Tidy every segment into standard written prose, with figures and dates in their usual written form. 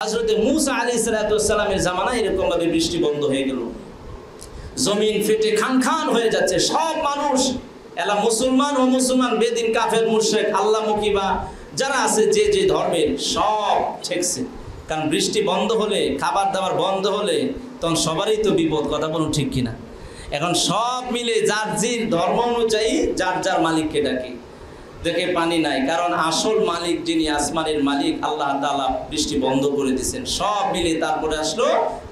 হযরত মূসা আলাইহিস সালামের জামানায় এরকম ভাবে বৃষ্টি বন্ধ হয়ে গেল, জমিন ফেটে খান খান হয়ে যাচ্ছে। সব মানুষ এলা মুসলমান ও মুসলমান, বেদিন, কাফের, মুশরিক, আল্লাহমুখী বা যারা আছে যে যে ধর্মের সব ঠেকছে। কারণ বৃষ্টি বন্ধ হলে, খাবার দাবার বন্ধ হলে তখন সবারই তো বিপদ। কথা বলুন ঠিক কিনা? এখন সব মিলে যার যে ধর্ম অনুযায়ী যার যার মালিককে ডাকে, দেখে পানি নাই। কারণ আসল মালিক যিনি আসমানের মালিক আল্লাহ তাআলা বৃষ্টি বন্ধ করে দিয়েছেন। সব মিলে তারপরে আসলো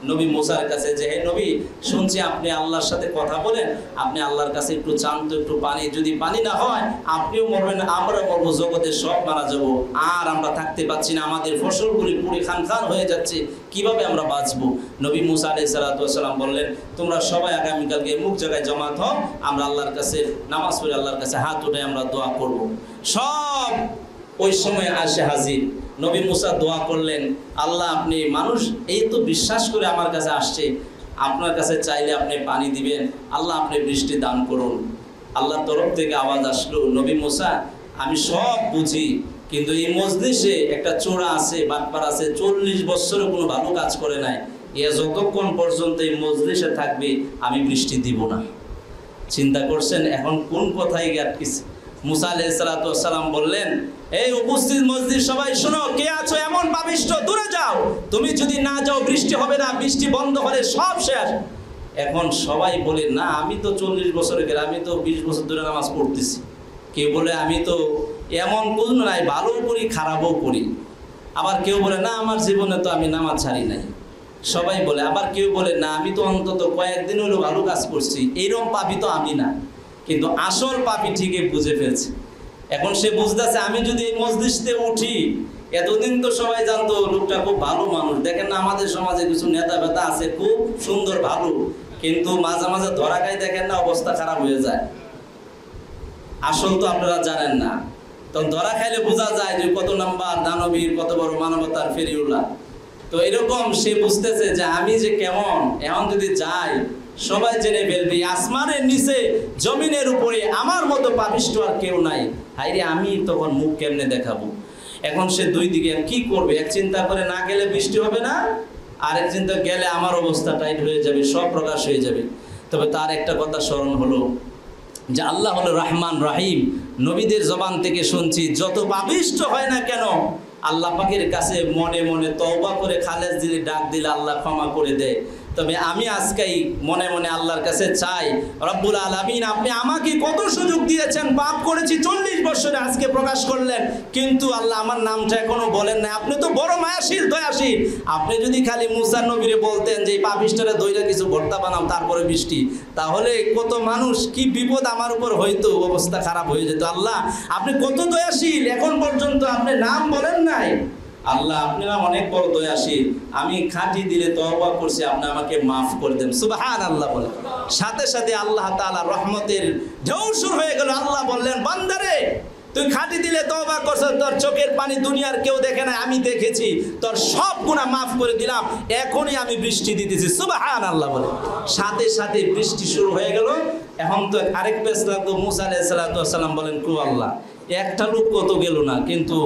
নবী মুসার কাছে যে, হে নবী, শুনছি আপনি আল্লাহর সাথে কথা বলেন, আপনি আল্লাহর কাছে একটু চান তো, একটু পানি। যদি পানি না হয় আপনিও মরবেন, আমরাও মরবো, জগতের সব মারা যাবো। আর আমরা থাকতে পাচ্ছি না, আমাদের ফসলগুলি পুড়ে খান খান হয়ে যাচ্ছে, কিভাবে আমরা বাঁচবো? নবী মুসা আলাইহিস সালাম বললেন, তোমরা সবাই আগামীকালকে মুখ জায়গায় জমাত হও, আমরা আল্লাহর কাছে নামাজ পড়ে আল্লাহর কাছে হাত উঠে আমরা দোয়া করব। সব ওই সময় আসে হাজির। নবী মুসা দোয়া করলেন, আল্লাহ আপনি মানুষ এই তো বিশ্বাস করে আমার কাছে আসছে, আপনার কাছে চাইলে আপনি পানি দিবেন, আল্লাহ আপনি বৃষ্টি দান করুন। আল্লাহর তরফ থেকে আওয়াজ আসলো, নবী মুসা আমি সব বুঝি, কিন্তু এই মজলিসে একটা চোরা আছে, বাটপার আছে, 40 বছরে কোনো ভালো কাজ করে নাই, এ যতক্ষণ পর্যন্ত এই মজলিসে থাকবে আমি বৃষ্টি দিব না। চিন্তা করছেন এখন কোন কথাই আটকেছে? মুসা আলাইহিস সালাম বললেন, এই উপস্থিত মসজিদ সবাই শোনো, কে আছো এমন পাপিষ্ঠ, দূরে যাও। তুমি যদি না যাও বৃষ্টি হবে না, বৃষ্টি বন্ধ হলে সব শেষ। এখন সবাই বলে, না আমি তো 40 বছরে গেলে, আমি তো 20 বছর ধরে নামাজ পড়তেছি। কেউ বলে আমি তো এমন কোন নাই, ভালো করি খারাপও করি। আবার কেউ বলে না আমার জীবনে তো আমি নামাজ ছাড়ি নাই। সবাই বলে। আবার কেউ বলে না আমি তো অন্তত কয়েকদিন হলো ভালো কাজ করছি, এইরকম পাপি তো আমি না। কিন্তু আসল পাপি ঠিকই বুঝে ফেলছে। এখন সে বুঝতেছে আমি যদি এই মসজিদে উঠি, এতদিন তো সবাই জানতো লোকটা খুব ভালো মানুষ। দেখেন না আমাদের সমাজে কিছু নেতা বেতা আছে খুব সুন্দর ভালো, কিন্তু মাঝে মাঝে ধরা খাই দেখেন না অবস্থা খারাপ হয়ে যায়। আসল তো আপনারা জানেন না, তখন ধরা খাইলে বোঝা যায় যে কত নাম্বার দানবীর, কত বড় মানবতার ফেরিউল্লাহ। তো এরকম সে বুঝতেছে যে আমি যে কেমন, এখন যদি যাই সবাই জেনে ফেলবি, আসমানের নিচে জমিনের উপরে আমার মতো পাপিষ্ঠ আর কেউ নাই। হাইরে আমি তখন মুখ কেমনে দেখাবো? এখন সে দুই দিকে কি করবে? এক চিন্তা করে না গেলে বৃষ্টি হবে না, আরেক চিন্তা গেলে আমার অবস্থা টাইট হয়ে যাবে, সব প্রকাশ হয়ে যাবে। তবে তার একটা কথা স্মরণ হলো যে আল্লাহ হলো রহমান রহিম। নবীদের জবান থেকে শুনছি যত পাপিষ্ঠ হয় না কেন আল্লাহ পাকের কাছে মনে মনে তওবা করে খালেস দিলে, ডাক দিলে আল্লাহ ক্ষমা করে দেয়। তবে আমি আজকেই মনে মনে আল্লাহর কাছে চাই, রব্বুল আলামিন আপনি আমাকে কত সুযোগ দিয়েছেন, পাপ করেছি 40 বছরে, আজকে প্রকাশ করলেন, কিন্তু আল্লাহ আমার নামটা এখনো বলেন না। আপনি তো বড় মায়াশীল, দয়াশীল। আপনি যদি খালি মুসা নবীরে বলতেন যে এই পাপিষ্ঠরা দইরা কিছু ভর্তা বানাও তারপরে বৃষ্টি, তাহলে কত মানুষ কি বিপদ আমার উপর হইতো, অবস্থা খারাপ হয়ে যেত। আল্লাহ আপনি কত দয়াশীল, এখন পর্যন্ত আপনি নাম বলেন নাই। আল্লাহ আপনি না অনেক বড় দয়াশীল, আমি খাঁটি দিলে তওবা করছি, আপনি আমাকে মাফ করে দেন। সুবহানাল্লাহ বলে সাথে সাথে আল্লাহ তাআলা রহমতের ঢেউ শুরু হয়ে গেল। আল্লাহ বললেন, বান্দারে তুই খাঁটি দিলে তওবা করছ, তোর চোখের পানি দুনিয়ার কেউ দেখে না, আমি দেখেছি, তোর সব গুনাহ মাফ করে দিলাম, এখনই আমি বৃষ্টি দিতেছি। সুবহানাল্লাহ বলে সাথে সাথে বৃষ্টি শুরু হয়ে গেল। এখন তো আরেক ফেরেশতা তো মুসা আলাইহিস সালাম বলেন, কো আল্লাহ একটা লোক কত গেল না, কিন্তু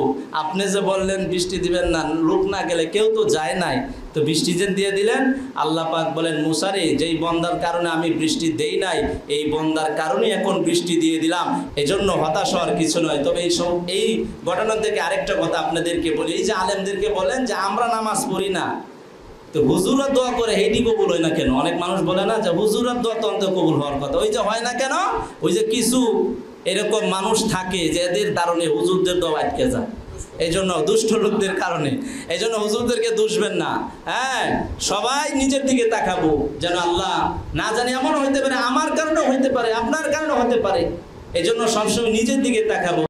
আপনি যে বললেন বৃষ্টি দিবেন না, লোক না গেলে কেউ তো যায় নাই, তো বৃষ্টি যে দিয়ে দিলেন। আল্লাহ পাক বলেন, মুসারে যেই বন্দার কারণে আমি বৃষ্টি দেই নাই, এই বন্দার কারণে এখন বৃষ্টি দিয়ে দিলাম, এজন্য হতাশ হওয়ার কিছু নয়। তবে এই ঘটনা থেকে আরেকটা কথা আপনাদেরকে বলি, এই যে আলেমদেরকে বলেন যে আমরা নামাজ পড়ি না, তো হুজুরা দোয়া করে এইটি কবুল হয় না কেন? অনেক মানুষ বলে না যে হুজুরের দোয়া তো অন্তত কবুল হওয়ার কথা, ওই যে হয় না কেন? ওই যে কিছু এরকম মানুষ থাকে যে এদের কারণে হুজুরদের দোয়া আটকে যায়, এই জন্য দুষ্ট লোকদের কারণে। এই জন্য হুজুরদেরকে দুষবেন না। হ্যাঁ, সবাই নিজের দিকে তাকাবো, যেন আল্লাহ না জানি এমন হইতে পারে আমার কারণে হইতে পারে, আপনার কারণে হতে পারে, এই জন্য সবসময় নিজের দিকে তাকাবো।